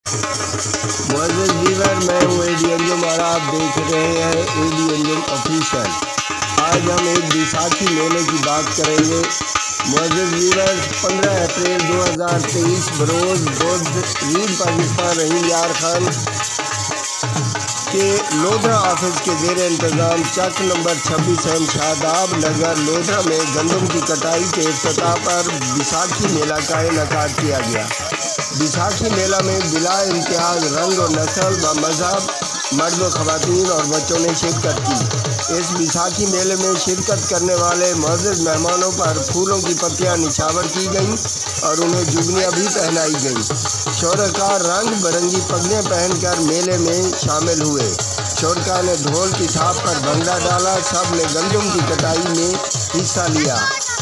मुअज़्ज़िज़ viewer, मैं हूँ AD Anjum और आप देख रहे हैं एडी अंजुम ऑफिशियल। आज हम एक बैसाखी मेले की बात करेंगे। मुअज़्ज़िज़ व्यूअर, 15 अप्रैल 2023 बरोज़ बुध ईद पाकिस्तान रहीम यार खान के लोधरा ऑफिस के ज़ेर इंतज़ाम चक नंबर 26 एम शादाब नगर लोधरा में गंदम की कटाई के इफ्तिताह पर बैसाखी मेला का इनेकाद किया गया। बैसाखी मेला में बिला इम्तियाज़ रंग और नस्ल व मज़हब मर्द व ख़वातीन और बच्चों ने शिरकत की। इस बैसाखी मेले में शिरकत करने वाले मुअज़्ज़िज़ मेहमानों पर फूलों की पत्तियां निछावर की गईं और उन्हें जुगनियाँ भी पहनाई गईं। शोरका रंग बिरंगी पगड़ियाँ पहनकर मेले में शामिल हुए। शोरका ने ढोल की थाप पर भंगड़ा डाला। सब ने गंदम की कटाई में हिस्सा लिया।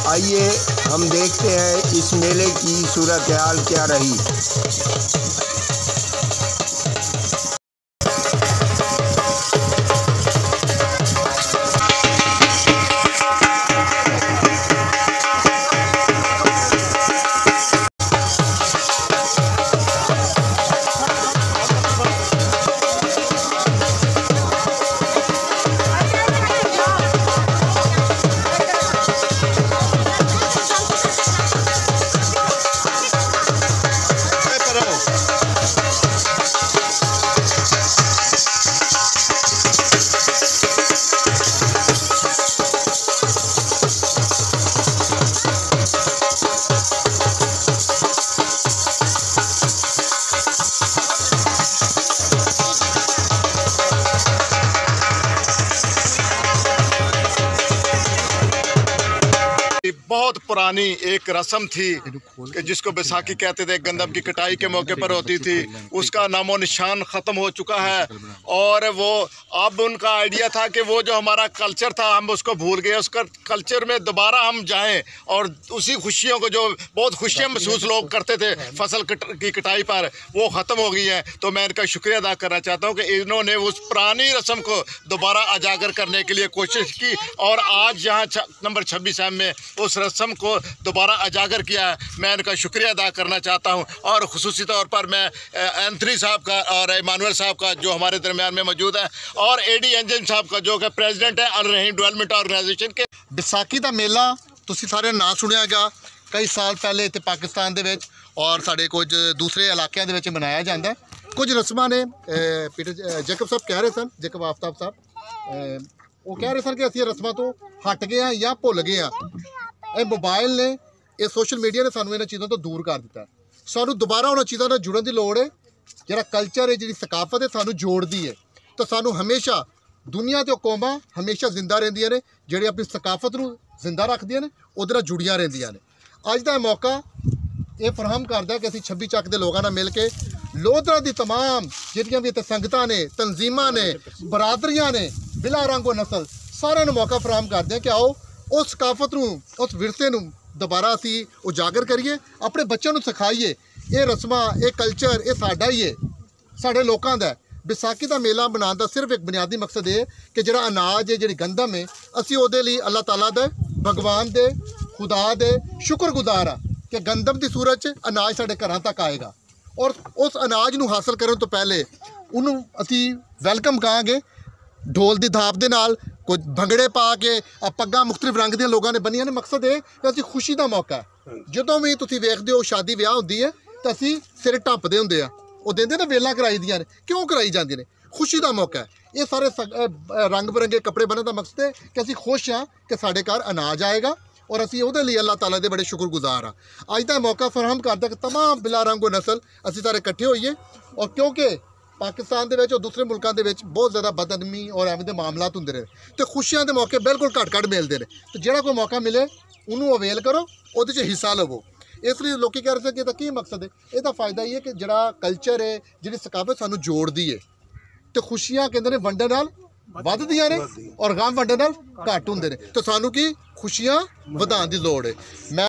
आइए हम देखते हैं इस मेले की सूरत हाल क्या रही। बहुत पुरानी एक रस्म थी कि जिसको बैसाखी कहते थे, गंदम की कटाई के मौके पर होती थी। उसका नामो निशान ख़त्म हो चुका है और वो अब उनका आइडिया था कि वो जो हमारा कल्चर था हम उसको भूल गए। उसका कल्चर में दोबारा हम जाएं और उसी खुशियों को, जो बहुत खुशियाँ महसूस लोग करते थे फसल की कटाई पर, वो ख़त्म हो गई हैं। तो मैं इनका शुक्रिया अदा करना चाहता हूँ कि इन्होंने उस पुरानी रस्म को दोबारा उजागर करने के लिए कोशिश की और आज यहाँ नंबर 26 एम में उस रस्म को दोबारा उजागर किया है। मैं इनका शुक्रिया अदा करना चाहता हूं और ख़ुसूसी तौर पर मैं एंथनी साहब का और इमानुअल साहब का जो हमारे दरमियान में मौजूद है और एडी अंजुम साहब का जो कि प्रेजिडेंट है अल रहीम डेवलपमेंट ऑर्गेनाइजेशन के। बैसाखी का मेला तुसीं सारे ना सुनिया गा। कई साल पहले इत्थे पाकिस्तान दे विच और साडे कुछ दूसरे इलाकों के मनाया जाता है। कुछ रस्मां ने पीटर जैकब साहब कह रहे सन, जैकब आफ्ताब साहब वो कह रहे सन कि असीं रस्मां तो हट गए हैं या भुल गए हैं। ये मोबाइल ने, ये सोशल मीडिया ने सानू इन्हां चीज़ों तो दूर कर दिता है। सानू दोबारा उन्हां चीज़ों नाल जुड़न की लोड़ है। जिहड़ा कल्चर है, जिहड़ी सकाफत है, सानू जोड़दी है। तो सानू हमेशा दुनिया ते कौमां हमेशा जिंदा रहिंदियां ने, जिहड़ी अपनी सकाफत नू जिंदा रखदियां ने, उहदे नाल जुड़ियां रहिंदियां ने। अज दा मौका ये फराहम करदा कि असीं 26 चक दे लोगां नाल मिल के लोधरा दी तमाम जिहड़ियां भी इत्थे संगतां ने, तंजीमां ने, बरादरियां ने, बिला रंग व नस्ल सारिआं नूं मौका फराहम करदे कि आओ उस सकाफत नूं, उस विरसे नूं दोबारा असीं उजागर करिए, अपने बच्चों नूं सिखाइए। ये रस्मां, ये कल्चर, ये साडा ही है, साडे लोकां दा है। बैसाखी का मेला मनाने का सिर्फ एक बुनियादी मकसद ये कि जिहड़ा अनाज है, जिहड़ी गंदम है, असीं उहदे लई अल्लाह ताला दे, भगवान दे, खुदा दे शुक्रगुजार आ कि गंदम की सूरत च अनाज साडे घरां तक आएगा। और उस अनाज नूं हासिल करन तो पहले उन्होंने असीं वैलकम कहांगे ढोल की थाप दे नाल, कुछ भंगड़े पा के, पग्गां मुख्तलिफ रंग दियां लोगों ने बनियां ने। मकसद है कि असीं खुशी का मौका है। जदों भी तुसीं वेखदे हो शादी ब्याह हुंदी है तो असीं सिर ढपदे हुंदे आ, वो देंदे ने वेलां कराई दियां ने। क्यों कराई जांदियां ने? खुशी का मौका है। ये सारे रंग बिरंगे कपड़े बनने का मकसद है कि असीं खुश हाँ कि साडे घर अनाज आएगा और असीं उहदे लई अल्लाह ताला दे बड़े शुक्रगुजार हाँ। अज दा मौका फराहम करदा कि तमाम बिला रंग व नस्ल असीं सारे इकट्ठे होइए। और क्योंकि पाकिस्तान दे विच और दूसरे मुल्कों के बहुत ज़्यादा बदअदमी और एवं दे मामलात हुंदे ने, तो खुशियां दे मौके बिल्कुल घट मिलते हैं। तो जिहड़ा कोई मौका मिले उन्होंने अवेल करो, उहदे च हिस्सा लवो। इसलिए लोग कह रहे थे कि इसका की मकसद है? इसका फायदा ये कि जिहड़ा कल्चर है, जिहड़ी सकाफत सानू जोड़दी है। तो खुशियां कहंदे ने वंडण नाल वधदियां ने और गम वंडण नाल घट हुंदे ने। तो सानू की खुशियां वधाउण दी लोड़ है। मैं